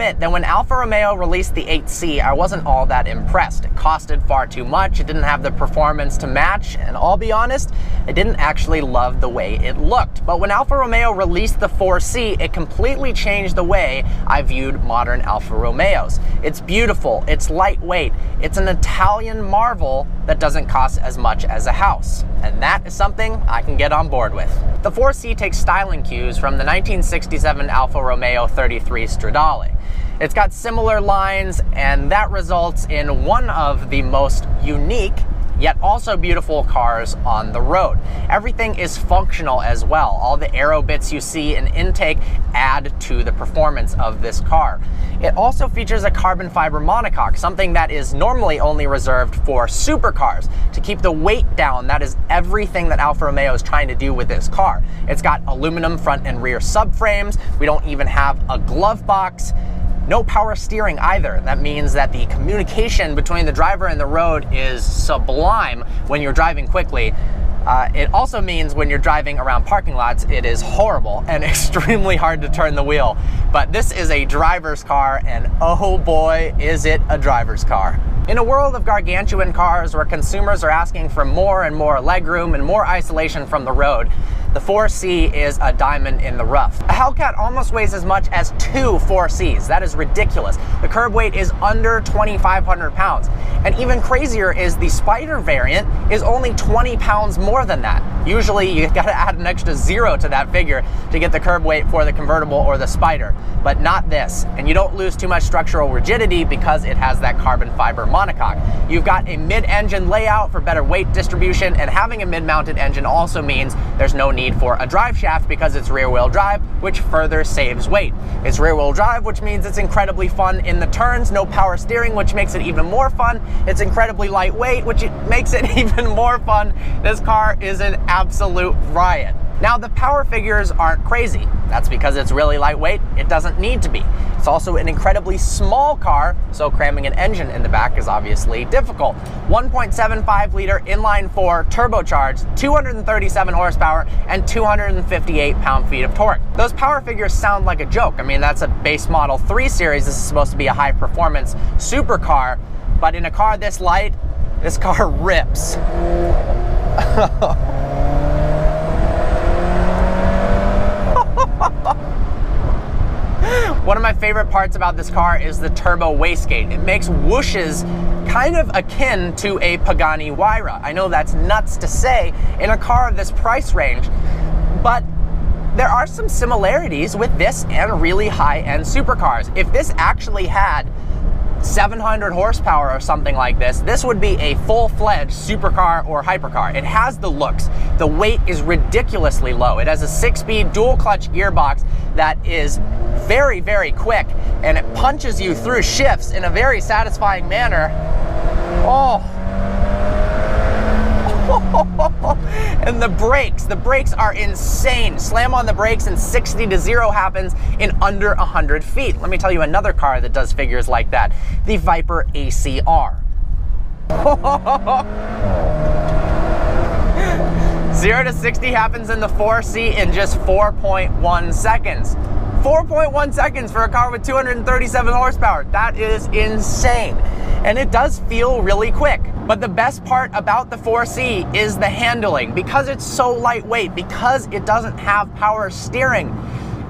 admit that when Alfa Romeo released the 8C, I wasn't all that impressed. It costed far too much, it didn't have the performance to match, and I'll be honest, I didn't actually love the way it looked. But when Alfa Romeo released the 4C, it completely changed the way I viewed modern Alfa Romeos. It's beautiful, it's lightweight, it's an Italian marvel that doesn't cost as much as a house. And that is something I can get on board with. The 4C takes styling cues from the 1967 Alfa Romeo 33 Stradale. It's got similar lines, and that results in one of the most unique yet also beautiful cars on the road. Everything is functional as well. All the aero bits you see in intake add to the performance of this car. It also features a carbon fiber monocoque, something that is normally only reserved for supercars. To keep the weight down, that is everything that Alfa Romeo is trying to do with this car. It's got aluminum front and rear subframes. We don't even have a glove box. No power steering either. That means that the communication between the driver and the road is sublime when you're driving quickly. It also means when you're driving around parking lots, it is horrible and extremely hard to turn the wheel. But this is a driver's car, and oh boy, is it a driver's car. In a world of gargantuan cars where consumers are asking for more and more legroom and more isolation from the road, the 4C is a diamond in the rough. A Hellcat almost weighs as much as 2 4Cs. That is ridiculous. The curb weight is under 2,500 pounds. And even crazier is the Spider variant is only 20 pounds more than that. Usually you gotta add an extra 0 to that figure to get the curb weight for the convertible or the Spider, but not this. And you don't lose too much structural rigidity because it has that carbon fiber monocoque. You've got a mid-engine layout for better weight distribution, and having a mid-mounted engine also means there's no need for a drive shaft because it's rear-wheel drive, which further saves weight. It's rear-wheel drive, which means it's incredibly fun in the turns, no power steering, which makes it even more fun. It's incredibly lightweight, which makes it even more fun. This car is an absolute riot. Now, the power figures aren't crazy. That's because it's really lightweight. It doesn't need to be. It's also an incredibly small car, so cramming an engine in the back is obviously difficult. 1.75 liter inline-4 turbocharged, 237 horsepower, and 258 pound-feet of torque. Those power figures sound like a joke. I mean, that's a base model 3 Series. This is supposed to be a high-performance supercar, but in a car this light, this car rips. One of my favorite parts about this car is the turbo wastegate. It makes whooshes kind of akin to a Pagani Huayra. I know that's nuts to say in a car of this price range, but there are some similarities with this and really high-end supercars. If this actually had 700 horsepower or something like this, this would be a full-fledged supercar or hypercar. It has the looks. The weight is ridiculously low. It has a 6-speed dual-clutch gearbox that is very, very quick, and it punches you through shifts in a very satisfying manner. Oh. And the brakes are insane. Slam on the brakes and 60 to 0 happens in under 100 feet. Let me tell you another car that does figures like that, the Viper ACR. 0 to 60 happens in the 4C in just 4.1 seconds. 4.1 seconds for a car with 237 horsepower. That is insane. And it does feel really quick. But the best part about the 4C is the handling. Because it's so lightweight, because it doesn't have power steering,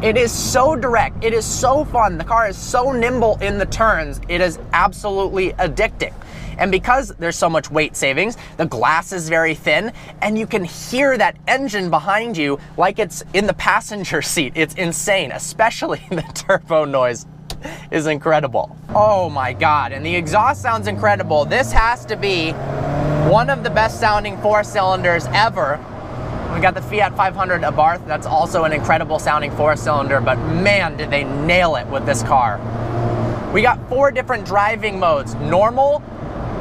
it is so direct, it is so fun, the car is so nimble in the turns, it is absolutely addicting. And because there's so much weight savings, the glass is very thin, and you can hear that engine behind you like it's in the passenger seat. It's insane, especially the turbo noise is incredible. Oh my God, and the exhaust sounds incredible. This has to be one of the best sounding 4-cylinders ever. We got the Fiat 500 Abarth, that's also an incredible sounding 4-cylinder, but man, did they nail it with this car. We got 4 different driving modes. Normal,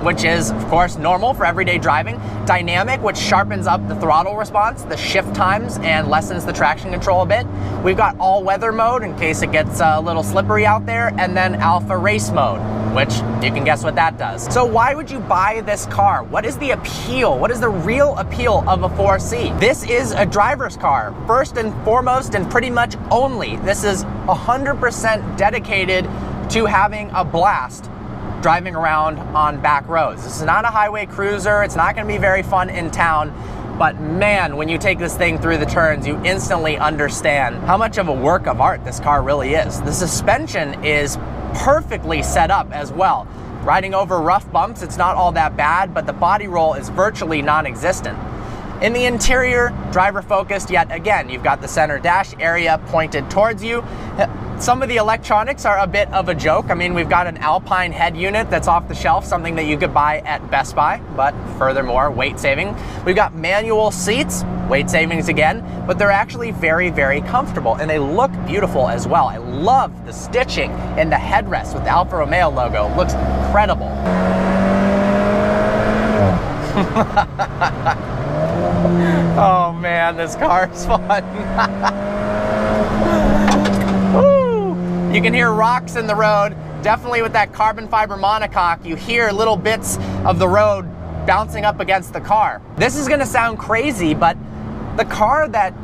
which is, of course, normal for everyday driving. Dynamic, which sharpens up the throttle response, the shift times, and lessens the traction control a bit. We've got all-weather mode in case it gets a little slippery out there, and then Alpha Race mode, which you can guess what that does. So why would you buy this car? What is the appeal? What is the real appeal of a 4C? This is a driver's car, first and foremost, and pretty much only. This is 100% dedicated to having a blast driving around on back roads. This is not a highway cruiser. It's not going to be very fun in town. But man, when you take this thing through the turns, you instantly understand how much of a work of art this car really is. The suspension is perfectly set up as well. Riding over rough bumps, it's not all that bad, but the body roll is virtually non-existent. In the interior, driver focused yet again. You've got the center dash area pointed towards you. Some of the electronics are a bit of a joke. I mean, we've got an Alpine head unit that's off the shelf, something that you could buy at Best Buy, but furthermore, weight saving. We've got manual seats, weight savings again, but they're actually very, very comfortable, and they look beautiful as well. I love the stitching in the headrest with the Alfa Romeo logo. It looks incredible. Oh man, this car is fun. You can hear rocks in the road. Definitely with that carbon fiber monocoque, you hear little bits of the road bouncing up against the car. This is gonna sound crazy, but the car that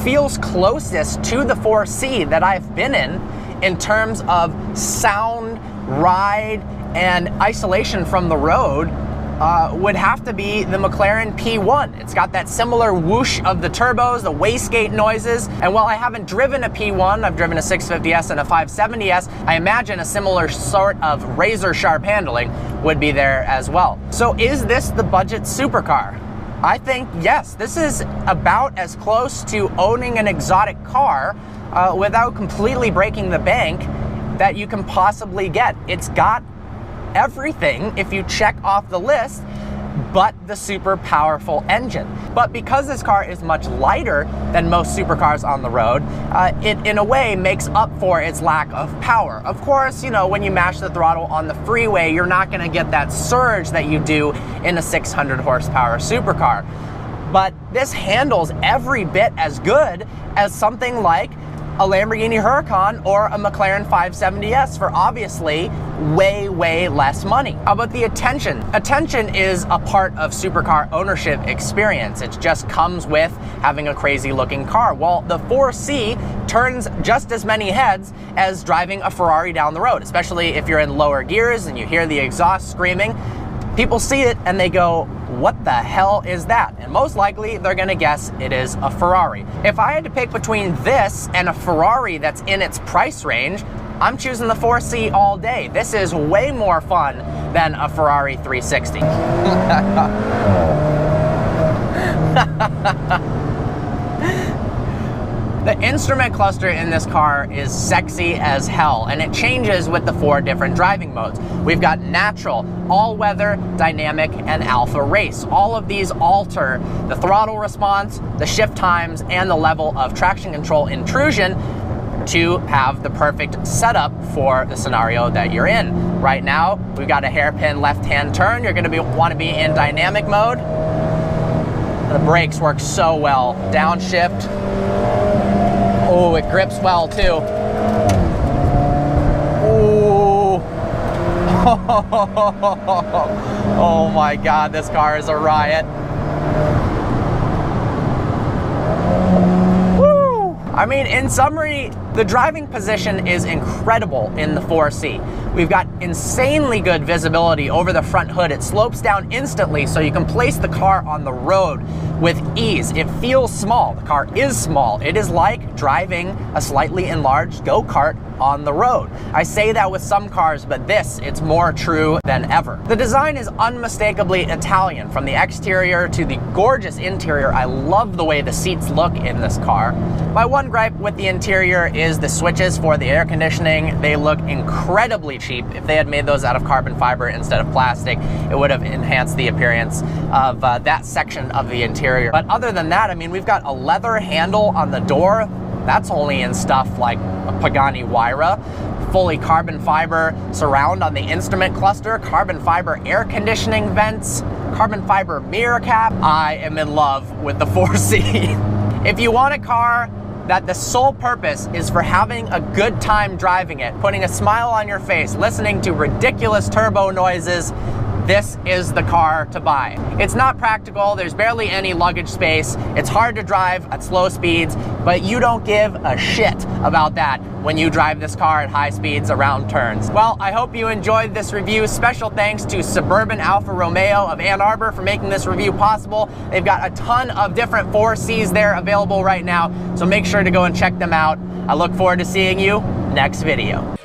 feels closest to the 4C that I've been in terms of sound, ride, and isolation from the road would have to be the McLaren P1. It's got that similar whoosh of the turbos, the wastegate noises, and while I haven't driven a P1, I've driven a 650S and a 570S, I imagine a similar sort of razor sharp handling would be there as well. So is this the budget supercar? I think yes. This is about as close to owning an exotic car without completely breaking the bank that you can possibly get. It's got everything if you check off the list but the super powerful engine. But because this car is much lighter than most supercars on the road, it in a way makes up for its lack of power. Of course, you know, when you mash the throttle on the freeway, you're not going to get that surge that you do in a 600 horsepower supercar. But this handles every bit as good as something like a Lamborghini Huracan or a McLaren 570S for obviously way, way less money. How about the attention? Attention is a part of supercar ownership experience. It just comes with having a crazy looking car. Well, the 4C turns just as many heads as driving a Ferrari down the road, especially if you're in lower gears and you hear the exhaust screaming. People see it and they go, what the hell is that? And most likely they're gonna guess it is a Ferrari. If I had to pick between this and a Ferrari that's in its price range, I'm choosing the 4C all day. This is way more fun than a Ferrari 360. The instrument cluster in this car is sexy as hell, and it changes with the 4 different driving modes. We've got natural, all-weather, dynamic, and alpha race. All of these alter the throttle response, the shift times, and the level of traction control intrusion to have the perfect setup for the scenario that you're in. Right now, we've got a hairpin left-hand turn. You're gonna want to be in dynamic mode. The brakes work so well. Downshift. Oh, it grips well too. Ooh. Oh my God, this car is a riot. Woo! I mean, in summary, the driving position is incredible in the 4C. We've got insanely good visibility over the front hood. It slopes down instantly so you can place the car on the road with ease. It feels small. The car is small. It is like driving a slightly enlarged go-kart on the road. I say that with some cars, but this, it's more true than ever. The design is unmistakably Italian, from the exterior to the gorgeous interior. I love the way the seats look in this car. My one gripe with the interior is the switches for the air conditioning. They look incredibly cheap. If they had made those out of carbon fiber instead of plastic, it would have enhanced the appearance of that section of the interior. But other than that, I mean, we've got a leather handle on the door. That's only in stuff like a Pagani Huayra. Fully carbon fiber surround on the instrument cluster, carbon fiber air conditioning vents, carbon fiber mirror cap. I am in love with the 4C. If you want a car that the sole purpose is for having a good time driving it, putting a smile on your face, listening to ridiculous turbo noises, this is the car to buy. It's not practical, there's barely any luggage space, it's hard to drive at slow speeds, but you don't give a shit about that when you drive this car at high speeds around turns. Well, I hope you enjoyed this review. Special thanks to Suburban Alfa Romeo of Ann Arbor for making this review possible. They've got a ton of different 4Cs there available right now, so make sure to go and check them out. I look forward to seeing you next video.